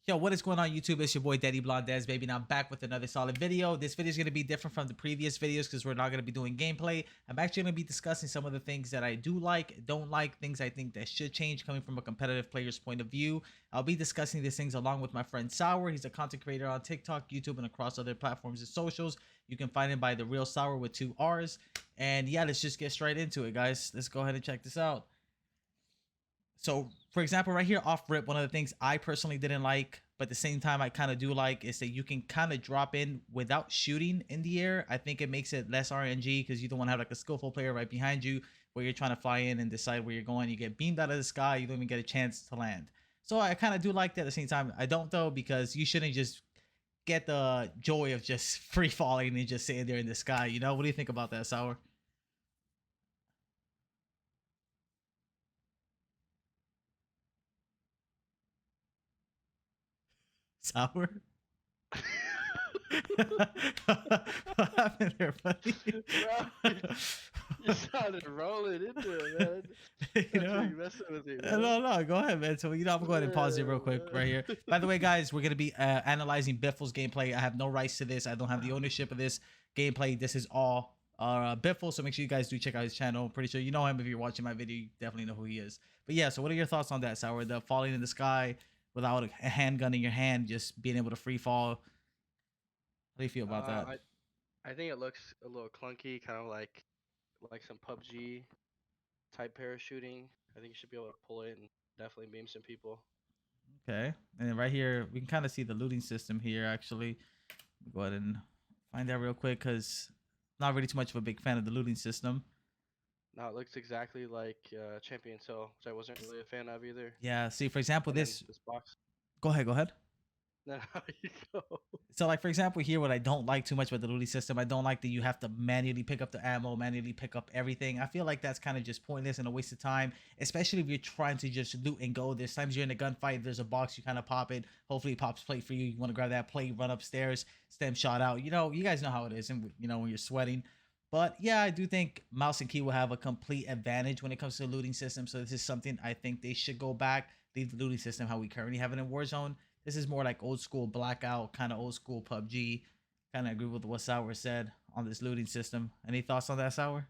Yo, what is going on YouTube? It's your boy Daddyblondes, baby. Now I'm back with another solid video. This video is going to be different from the previous videos because we're not going to be doing gameplay. I'm actually going to be discussing some of the things that I do like, don't like, things I think that should change coming from a competitive player's point of view. I'll be discussing these things along with my friend Sour. He's a content creator on TikTok, YouTube, and across other platforms and socials. You can find him by The Real Sour with 2 R's. And yeah, let's just get straight into it, guys. Let's go ahead and check this out. So, for example, right here off rip, one of the things I personally didn't like, but at the same time I kind of do like, is that you can kind of drop in without shooting in the air. I think it makes it less RNG because you don't want to have like a skillful player right behind you where you're trying to fly in and decide where you're going. You get beamed out of the sky. You don't even get a chance to land. So I kind of do like that. At the same time, I don't though, because you shouldn't just get the joy of just free falling and just sitting there in the sky. You know, what do you think about that, Sour? Sour? What happened there, buddy? Bro, you sounded rolling into it, man. You know? You messing with me, man. No, go ahead, man. So, you know, I'm going to pause it real quick right here. By the way, guys, we're going to be analyzing Biffle's gameplay. I have no rights to this. I don't have the ownership of this gameplay. This is all Biffle, so make sure you guys do check out his channel. I'm pretty sure you know him. If you're watching my video, you definitely know who he is. But yeah, so what are your thoughts on that, Sour? The falling in the sky without a handgun in your hand, just being able to free fall. How do you feel about that? I think it looks a little clunky, kind of like some PUBG type parachuting. I think you should be able to pull it and definitely beam some people. Okay, and then right here we can kind of see the looting system here. Actually, go ahead and find that real quick because not really too much of a big fan of the looting system. Now it looks exactly like Champion Hill, which I wasn't really a fan of either. Yeah, see, for example, And this box. go ahead. No, you go. So, like, for example, here, what I don't like too much about the looting system, I don't like that you have to manually pick up the ammo, manually pick up everything. I feel like that's kind of just pointless and a waste of time, especially if you're trying to just loot and go. There's times you're in a gunfight, there's a box, you kind of pop it. Hopefully, it pops plate for you. You want to grab that plate, run upstairs, stem shot out. You know, you guys know how it is, and you know, when you're sweating. But yeah, I do think mouse and key will have a complete advantage when it comes to the looting system. So this is something I think they should go back, leave the looting system how we currently have it in Warzone. This is more like old school Blackout, kind of old school PUBG. Kind of agree with what Sour said on this looting system. Any thoughts on that, Sour?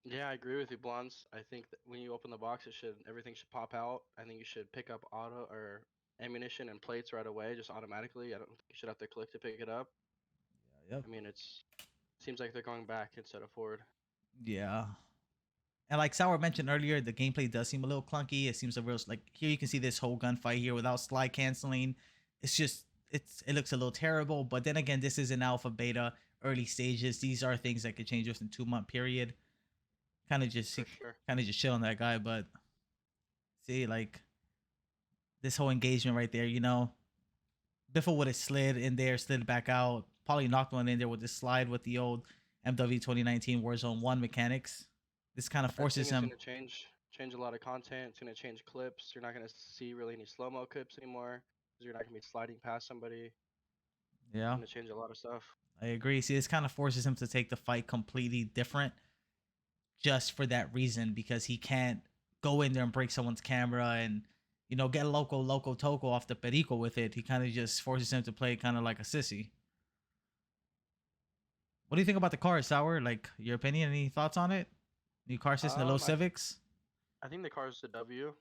Yeah, I agree with you, Blondes. I think that when you open the box, everything should pop out. I think you should pick up auto or ammunition and plates right away, just automatically. I don't think you should have to click to pick it up. Yep. I mean, seems like they're going back instead of forward. Yeah. And like Sour mentioned earlier, the gameplay does seem a little clunky. It seems a real, like, here you can see this whole gunfight here without slide canceling. It's just, it looks a little terrible. But then again, this is an alpha, beta, early stages. These are things that could change within 2-month period. Kind of just shit on that guy. But see, like, this whole engagement right there, you know, Biffle would have slid in there, slid back out, probably knocked one in there with this slide with the old MW 2019 Warzone 1 mechanics. This kind of forces him. It's gonna change a lot of content. It's gonna change clips. You're not gonna see really any slow-mo clips anymore because you're not gonna be sliding past somebody. Yeah, It's gonna change a lot of stuff. I agree. See, this kind of forces him to take the fight completely different just for that reason, because he can't go in there and break someone's camera and, you know, get a loco toco off the perico with it. He kind of just forces him to play kind of like a sissy. What do you think about the car, Sour? Like, your opinion? Any thoughts on it? New car system, the little Civics? I think the car is the W.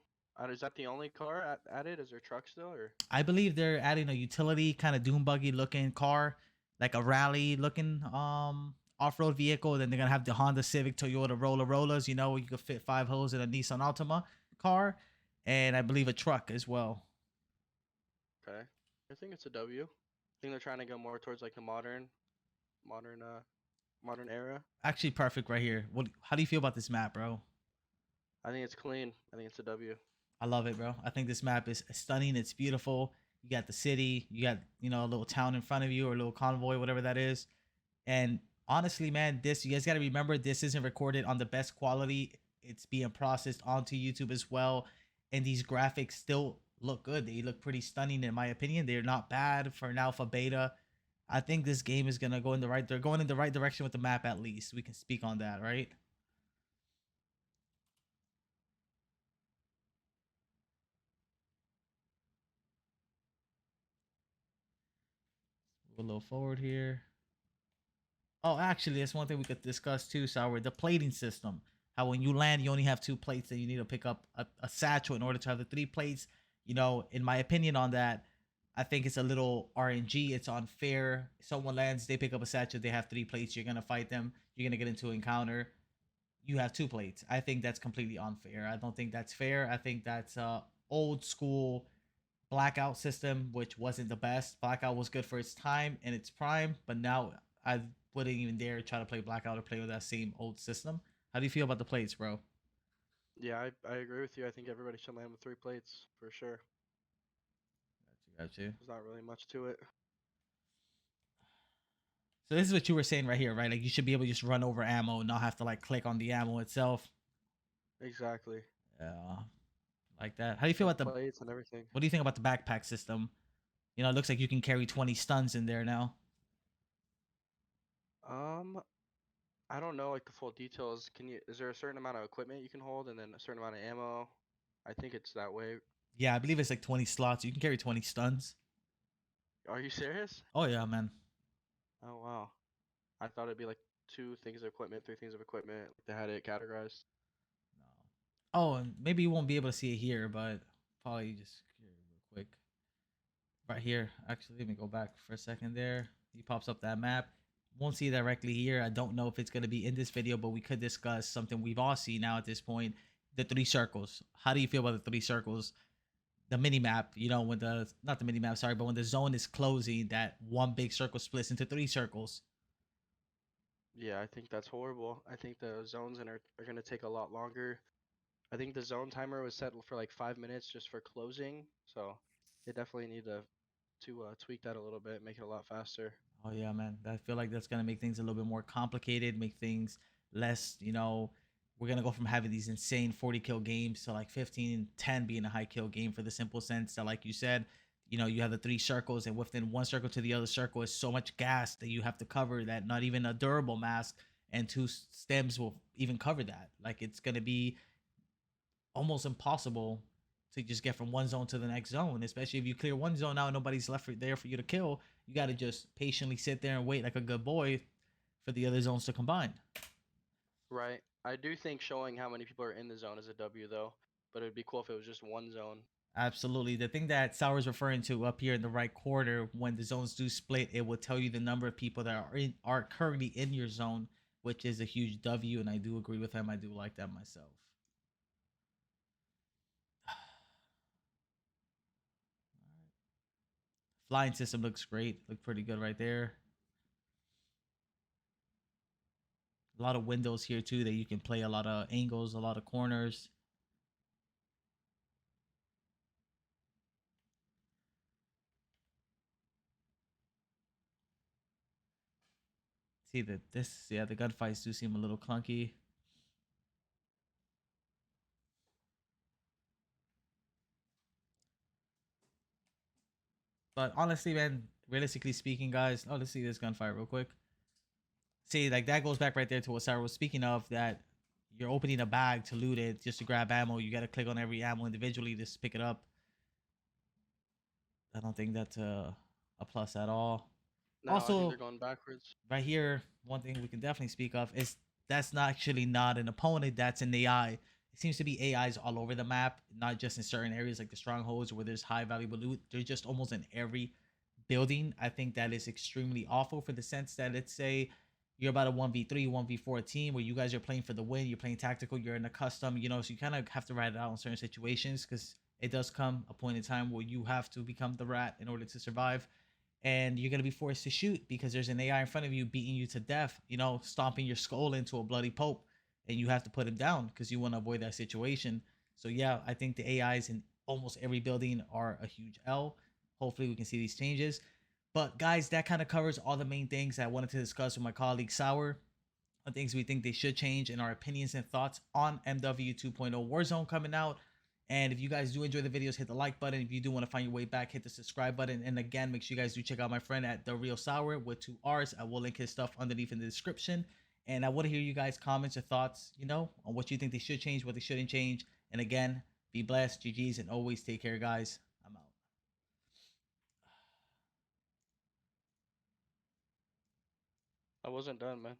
Is that the only car added? Is there truck still? Or I believe they're adding a utility kind of dune buggy looking car, like a rally looking off-road vehicle. Then they're gonna have the Honda Civic, Toyota Rollers. You know, you could fit 5 holes in a Nissan Altima car, and I believe a truck as well. Okay, I think it's a W. I think they're trying to go more towards like the modern era. Actually, perfect right here. How do you feel about this map, bro? I think it's clean. I think it's a W. I love it, bro. I think this map is stunning. It's beautiful. You got the city. You got, you know, a little town in front of you, or a little convoy, whatever that is. And honestly, man, you guys got to remember, this isn't recorded on the best quality. It's being processed onto YouTube as well. And these graphics still look good. They look pretty stunning, in my opinion. They're not bad for an alpha beta. I think this game is gonna go they're going in the right direction with the map. At least we can speak on that, right? Go a little forward here. Oh, actually, that's one thing we could discuss too, Sour. The plating system. How when you land, you only have 2 plates, and you need to pick up a satchel in order to have the 3 plates. You know, in my opinion on that, I think it's a little RNG. It's unfair. Someone lands, they pick up a satchel, they have 3 plates. You're gonna fight them. You're gonna get into an encounter. You have 2 plates. I think that's completely unfair. I don't think that's fair. I think that's old school blackout system, which wasn't the best. Blackout was good for its time and its prime, but now I wouldn't even dare try to play blackout or play with that same old system. How do you feel about the plates, bro? Yeah, I agree with you. I think everybody should land with 3 plates for sure. Got you. There's not really much to it. So this is what you were saying right here, right? Like you should be able to just run over ammo and not have to like click on the ammo itself. Exactly. Yeah, like that. How do you feel about the? Plates and everything. What do you think about the backpack system? You know, it looks like you can carry 20 stuns in there now. Um, I don't know like the full details. Is there a certain amount of equipment you can hold and then a certain amount of ammo? I think it's that way. Yeah, I believe it's like 20 slots. You can carry 20 stuns. Are you serious? Oh yeah, man. Oh wow. I thought it'd be like 2 things of equipment, 3 things of equipment. Like they had it categorized. No. Oh, and maybe you won't be able to see it here, but probably just here real quick. Right here. Actually, let me go back for a second there. He pops up that map. Won't see it directly here. I don't know if it's going to be in this video, but we could discuss something we've all seen now at this point. The 3 circles. How do you feel about the 3 circles? The mini map, you know, when the, not the mini map, sorry, but when the zone is closing, that one big circle splits into 3 circles. Yeah, I think that's horrible. I think the zones are gonna take a lot longer. I think the zone timer was set for like 5 minutes just for closing, so they definitely need to tweak that a little bit, make it a lot faster. Oh yeah, man. I feel like that's gonna make things a little bit more complicated, make things less, you know, we're gonna go from having these insane 40 kill games to like 15 and 10 being a high kill game for the simple sense that, like you said, you know, you have the 3 circles, and within one circle to the other circle is so much gas that you have to cover that not even a durable mask and 2 stems will even cover that. Like it's gonna be almost impossible to just get from one zone to the next zone, especially if you clear one zone out and nobody's left there for you to kill. You got to just patiently sit there and wait like a good boy for the other zones to combine. Right. I do think showing how many people are in the zone is a W though, but it'd be cool if it was just one zone. Absolutely. The thing that Sour's referring to up here in the right corner, when the zones do split, it will tell you the number of people that are currently in your zone, which is a huge W, and I do agree with him. I do like that myself. Flying system looks great. Look pretty good right there. A lot of windows here too that you can play a lot of angles, a lot of corners. See that this, yeah, the gunfights do seem a little clunky. But honestly, man, realistically speaking, guys, oh, let's see this gunfight real quick. See, like that goes back right there to what Sarah was speaking of, that you're opening a bag to loot it just to grab ammo. You got to click on every ammo individually to pick it up. I don't think that's a plus at all. No, I think Also, they're going backwards. right here, one thing we can definitely speak of is that's not actually not an opponent, that's an AI. It seems to be AIs all over the map, not just in certain areas like the strongholds where there's high valuable loot. They're just almost in every building. I think that is extremely awful for the sense that, let's say you're about a 1v3, 1v4 team where you guys are playing for the win, you're playing tactical, you're in a custom, you know, so you kind of have to ride it out in certain situations because it does come a point in time where you have to become the rat in order to survive, and you're going to be forced to shoot because there's an AI in front of you beating you to death, you know, stomping your skull into a bloody pulp, and you have to put him down because you want to avoid that situation. So yeah, I think the AIs in almost every building are a huge L. Hopefully we can see these changes. But guys, that kind of covers all the main things I wanted to discuss with my colleague Sour. The things we think they should change and our opinions and thoughts on MW 2.0 Warzone coming out. And if you guys do enjoy the videos, hit the like button. If you do want to find your way back, hit the subscribe button. And again, make sure you guys do check out my friend at The Real Sour with 2 R's. I will link his stuff underneath in the description. And I want to hear you guys' comments or thoughts, you know, on what you think they should change, what they shouldn't change. And again, be blessed, GG's, and always take care, guys. I'm out. I wasn't done, man.